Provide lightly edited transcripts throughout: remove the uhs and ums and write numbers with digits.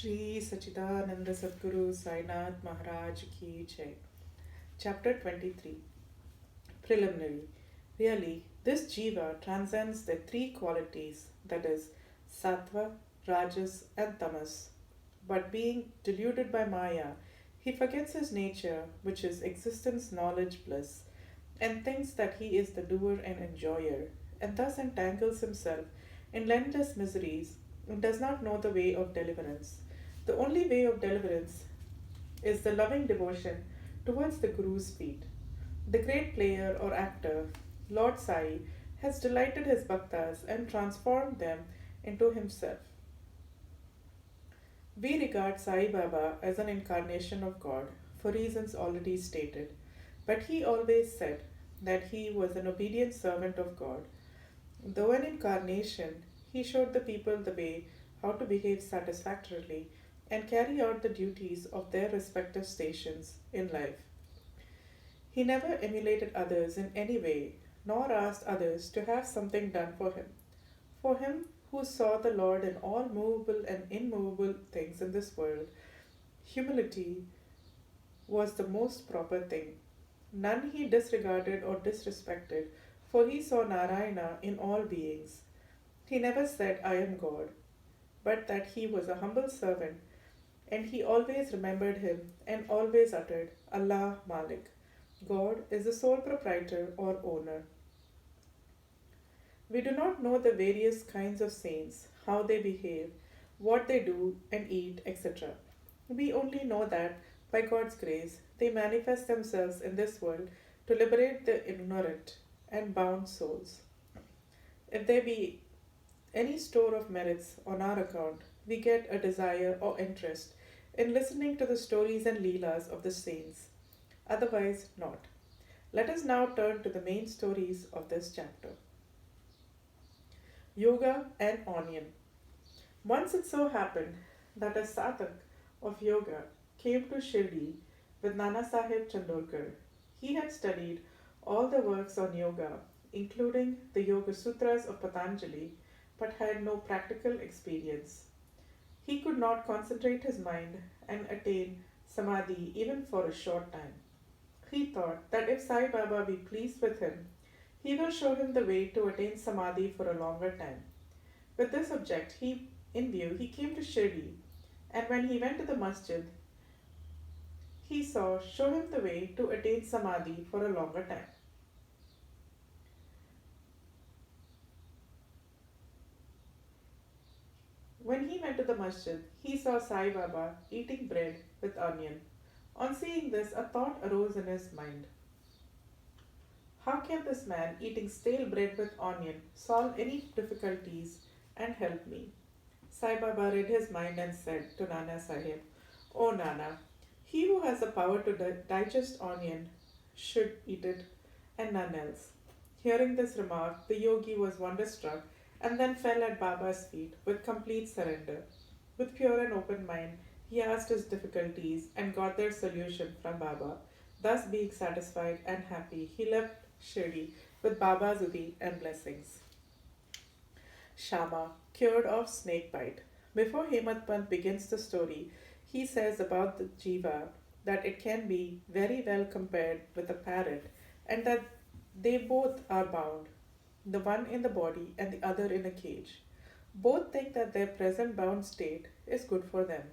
Shri Sachidananda Sadguru Sainath Maharaj Ki Jai. Chapter 23. Preliminary. Really, this jiva transcends the three qualities, that is, sattva, rajas, and tamas. But being deluded by Maya, he forgets his nature, which is existence, knowledge, bliss, and thinks that he is the doer and enjoyer, and thus entangles himself in endless miseries and does not know the way of deliverance. The only way of deliverance is the loving devotion towards the Guru's feet. The great player or actor, Lord Sai, has delighted his bhaktas and transformed them into himself. We regard Sai Baba as an incarnation of God for reasons already stated, but he always said that he was an obedient servant of God. Though an incarnation, he showed the people the way how to behave satisfactorily and carry out the duties of their respective stations in life. He never emulated others in any way, nor asked others to have something done for him. For him who saw the Lord in all movable and immovable things in this world, humility was the most proper thing. None he disregarded or disrespected, for he saw Narayana in all beings. He never said, I am God, but that he was a humble servant, and he always remembered him and always uttered, Allah Malik. God is the sole proprietor or owner. We do not know the various kinds of saints, how they behave, what they do and eat, etc. We only know that, by God's grace, they manifest themselves in this world to liberate the ignorant and bound souls. If there be any store of merits on our account, we get a desire or interest in listening to the stories and leelas of the saints. Otherwise, not. Let us now turn to the main stories of this chapter. Yoga and Onion. Once it so happened that a sadhak of yoga came to Shirdi with Nana Sahib Chandorkar. He had studied all the works on yoga, including the Yoga Sutras of Patanjali, but had no practical experience. He could not concentrate his mind and attain samadhi even for a short time. He thought that if Sai Baba be pleased with him, he will show him the way to attain samadhi for a longer time. With this object in view, he came to Shirdi, and when he went to the masjid, he saw show him the way to attain samadhi for a longer time. When he went to the masjid, he saw Sai Baba eating bread with onion. On seeing this, a thought arose in his mind. How can this man eating stale bread with onion solve any difficulties and help me? Sai Baba read his mind and said to Nana Sahib, O Nana, he who has the power to digest onion should eat it and none else. Hearing this remark, the yogi was wonderstruck and then fell at Baba's feet with complete surrender. With pure and open mind, he asked his difficulties and got their solution from Baba. Thus, being satisfied and happy, he left Shirdi with Baba's udi and blessings. Shama, cured of snake bite. Before Hemant Pant begins the story, he says about the jiva that it can be very well compared with a parrot and that they both are bound, the one in the body and the other in a cage. Both think that their present bound state is good for them.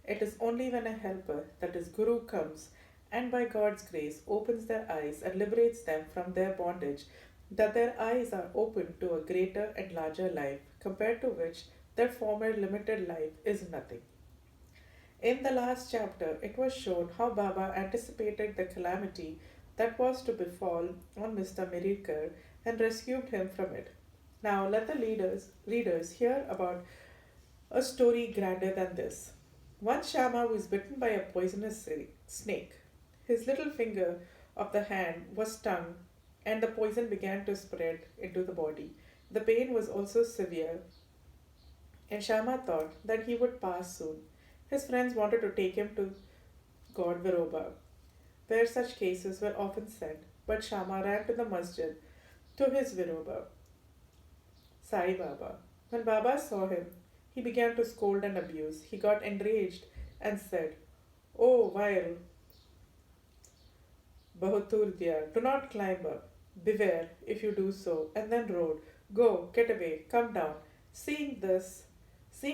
It is only when a helper, that is Guru, comes and by God's grace opens their eyes and liberates them from their bondage that their eyes are opened to a greater and larger life, compared to which their former limited life is nothing. In the last chapter, it was shown how Baba anticipated the calamity that was to befall on Mr. Mirikar and rescued him from it. Now let the readers hear about a story grander than this. Once Shama was bitten by a poisonous snake. His little finger of the hand was stung and the poison began to spread into the body. The pain was also severe, and Shama thought that he would pass soon. His friends wanted to take him to God Viroba, where such cases were often sent, but Shama ran to the masjid to his Viroba, Sai Baba. When Baba saw him, He began to scold and abuse. He got enraged and said, "Oh, vile Bahuturdia, do not climb up. Beware if you do so." And then roared, "Go, get away, come down." Seeing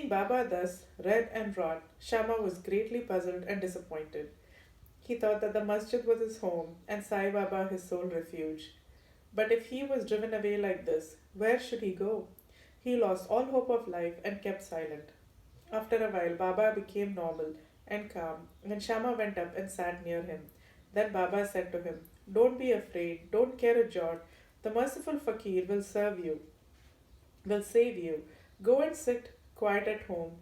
Baba thus red and wrought, Shama was greatly puzzled and disappointed. He thought that the masjid was his home and Sai Baba his sole refuge. But if he was driven away like this, where should he go? He lost all hope of life and kept silent. After a while, Baba became normal and calm, and Shama went up and sat near him. Then Baba said to him, "Don't be afraid, don't care a jot. The merciful fakir will save you. Go and sit quiet at home.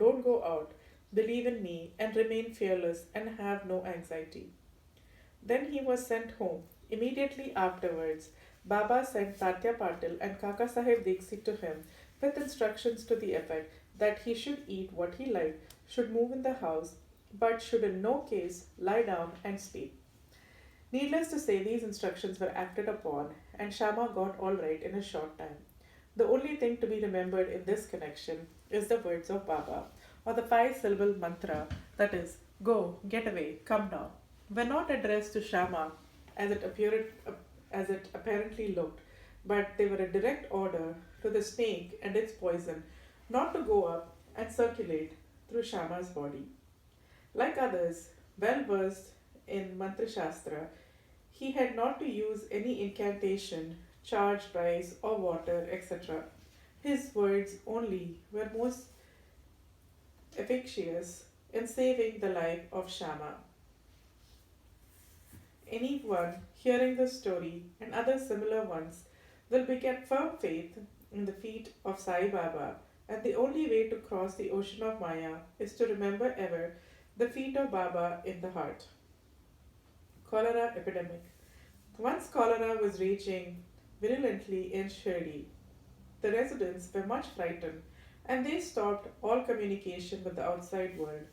Don't go out. Believe in me and remain fearless and have no anxiety." Then he was sent home. Immediately afterwards, Baba sent Tatya Patil and Kaka Sahib Dixit to him with instructions to the effect that he should eat what he liked, should move in the house, but should in no case lie down and sleep. Needless to say, these instructions were acted upon, and Shama got all right in a short time. The only thing to be remembered in this connection is the words of Baba, or the five-syllable mantra, that is, "Go, get away, come down," were not addressed to Shama as as it apparently looked, but they were a direct order to the snake and its poison not to go up and circulate through Shama's body. Like others, well versed in Mantra Shastra, he had not to use any incantation, charged rice or water, etc. His words only were most efficacious in saving the life of Shama. Anyone hearing this story and other similar ones will beget firm faith in the feet of Sai Baba, and the only way to cross the ocean of Maya is to remember ever the feet of Baba in the heart. Cholera epidemic. Once cholera was raging virulently in Shirdi. The residents were much frightened and they stopped all communication with the outside world.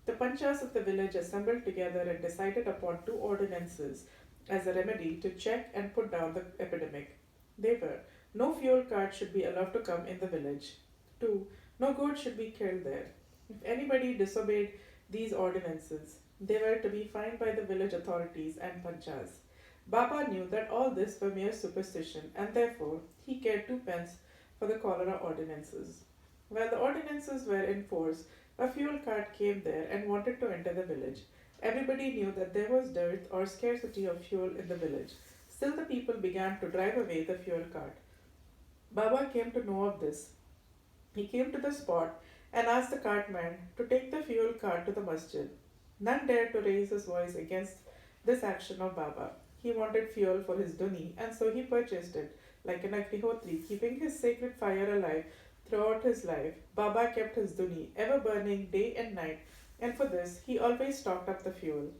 The panchas of the village assembled together and decided upon two ordinances as a remedy to check and put down the epidemic. They were: no fuel cart should be allowed to come in the village. 2. No goat should be killed there. If anybody disobeyed these ordinances, they were to be fined by the village authorities and panchas. Baba knew that all this were mere superstition, and therefore he cared twopence for the cholera ordinances. While the ordinances were in force, a fuel cart came there and wanted to enter the village. Everybody knew that there was dearth or scarcity of fuel in the village. Still, the people began to drive away the fuel cart. Baba came to know of this. He came to the spot and asked the cartman to take the fuel cart to the masjid. None dared to raise his voice against this action of Baba. He wanted fuel for his duni, and so he purchased it, like an Agnihotri, keeping his sacred fire alive throughout his life. Baba kept his duni ever burning day and night, and for this he always stocked up the fuel.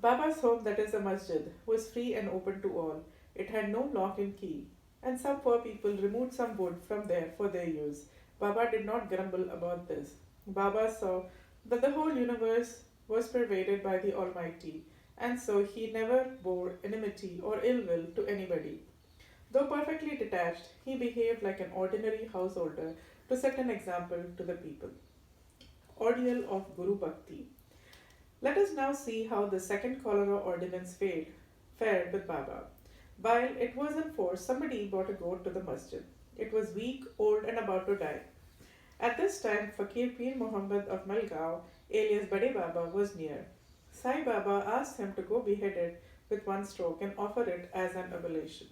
Baba's home, that is the masjid, was free and open to all. It had no lock and key, and some poor people removed some wood from there for their use. Baba did not grumble about this. Baba saw that the whole universe was pervaded by the Almighty, and so he never bore enmity or ill will to anybody. Though perfectly detached, he behaved like an ordinary householder to set an example to the people. Ordeal of Guru Bhakti. Let us now see how the second cholera ordinance fared with Baba. While it was in force, somebody brought a goat to the masjid. It was weak, old, and about to die. At this time, Fakir Pir Muhammad of Malgaon, alias Bade Baba, was near. Sai Baba asked him to go behead it with one stroke and offer it as an oblation.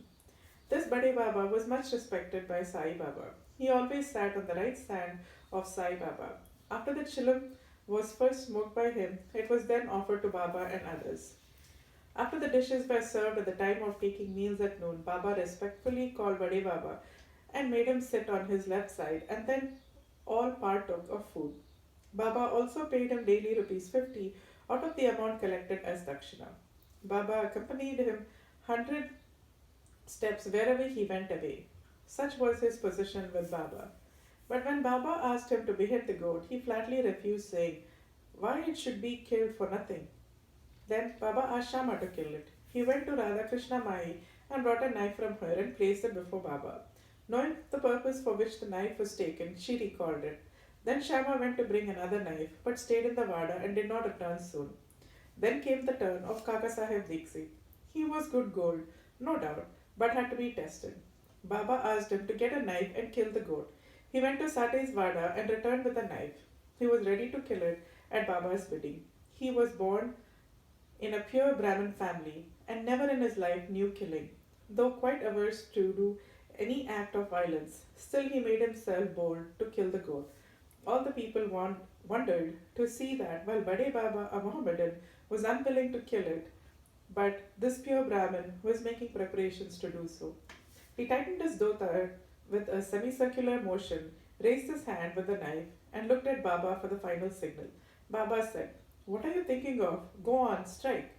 This Bade Baba was much respected by Sai Baba. He always sat on the right stand of Sai Baba. After the chillum was first smoked by him, it was then offered to Baba and others. After the dishes were served at the time of taking meals at noon, Baba respectfully called Bade Baba and made him sit on his left side, and then all partook of food. Baba also paid him daily rupees 50 out of the amount collected as dakshina. Baba accompanied him 100 steps wherever he went away. Such was his position with Baba. But when Baba asked him to behead the goat, he flatly refused, saying, "Why it should be killed for nothing?" Then Baba asked Shama to kill it. He went to Radha Krishna Mai and brought a knife from her and placed it before Baba. Knowing the purpose for which the knife was taken, she recalled it. Then Shama went to bring another knife, but stayed in the Vada and did not return soon. Then came the turn of Kaka Sahib Dixit. He was good gold, no doubt, but had to be tested. Baba asked him to get a knife and kill the goat. He went to Sate's Vada and returned with a knife. He was ready to kill it at Baba's bidding. He was born in a pure Brahmin family and never in his life knew killing. Though quite averse to do any act of violence, still he made himself bold to kill the goat. All the people wondered to see that while Bade Baba, a Mohammedan, was unwilling to kill it, but this pure Brahmin was making preparations to do so. He tightened his dhota with a semicircular motion, raised his hand with the knife, and looked at Baba for the final signal. Baba said, "What are you thinking of? Go on, strike."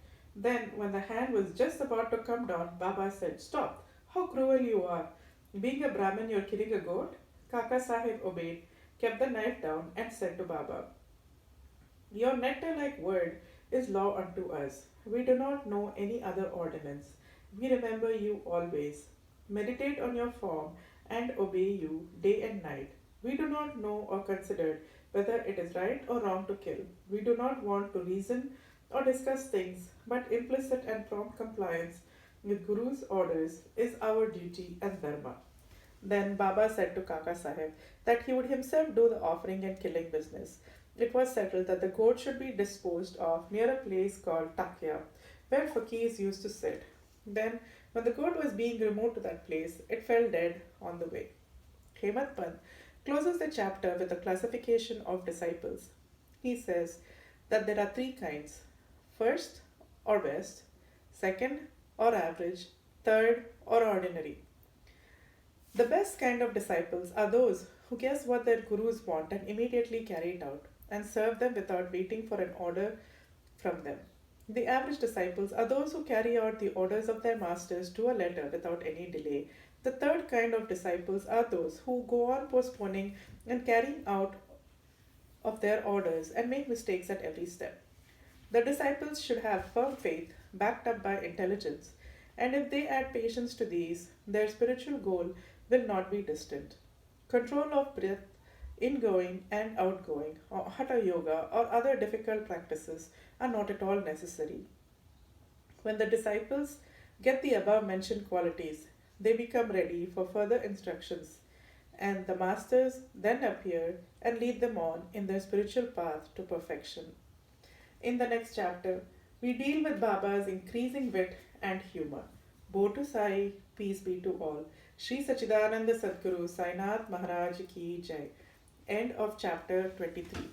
Then, when the hand was just about to come down, Baba said, "Stop! How cruel you are! Being a Brahmin, you're killing a goat?" Kaka Sahib obeyed, kept the knife down, and said to Baba, "Your nectar like word is law unto us. We do not know any other ordinance. We remember you always. Meditate on your form and obey you day and night. We do not know or consider whether it is right or wrong to kill. We do not want to reason or discuss things, but implicit and prompt compliance with Guru's orders is our duty and dharma." Then Baba said to Kaka Sahib that he would himself do the offering and killing business. It was settled that the goat should be disposed of near a place called Takya, where fakirs used to sit. Then, when the goat was being removed to that place, it fell dead on the way. Hemant Pant closes the chapter with a classification of disciples. He says that there are three kinds: first or best, second or average, third or ordinary. The best kind of disciples are those who guess what their gurus want and immediately carry it out, and serve them without waiting for an order from them. The average disciples are those who carry out the orders of their masters to a letter without any delay. The third kind of disciples are those who go on postponing and carrying out of their orders and make mistakes at every step. The disciples should have firm faith backed up by intelligence, and if they add patience to these, their spiritual goal will not be distant. Control of breath, ingoing and outgoing, or hatha yoga, or other difficult practices are not at all necessary. When the disciples get the above mentioned qualities, they become ready for further instructions, and the masters then appear and lead them on in their spiritual path to perfection. In the next chapter, we deal with Baba's increasing wit and humor. Bo to Sai, peace be to all. Sri Sachidananda Sadguru Sainath Maharaj Ki Jai. End of chapter 23.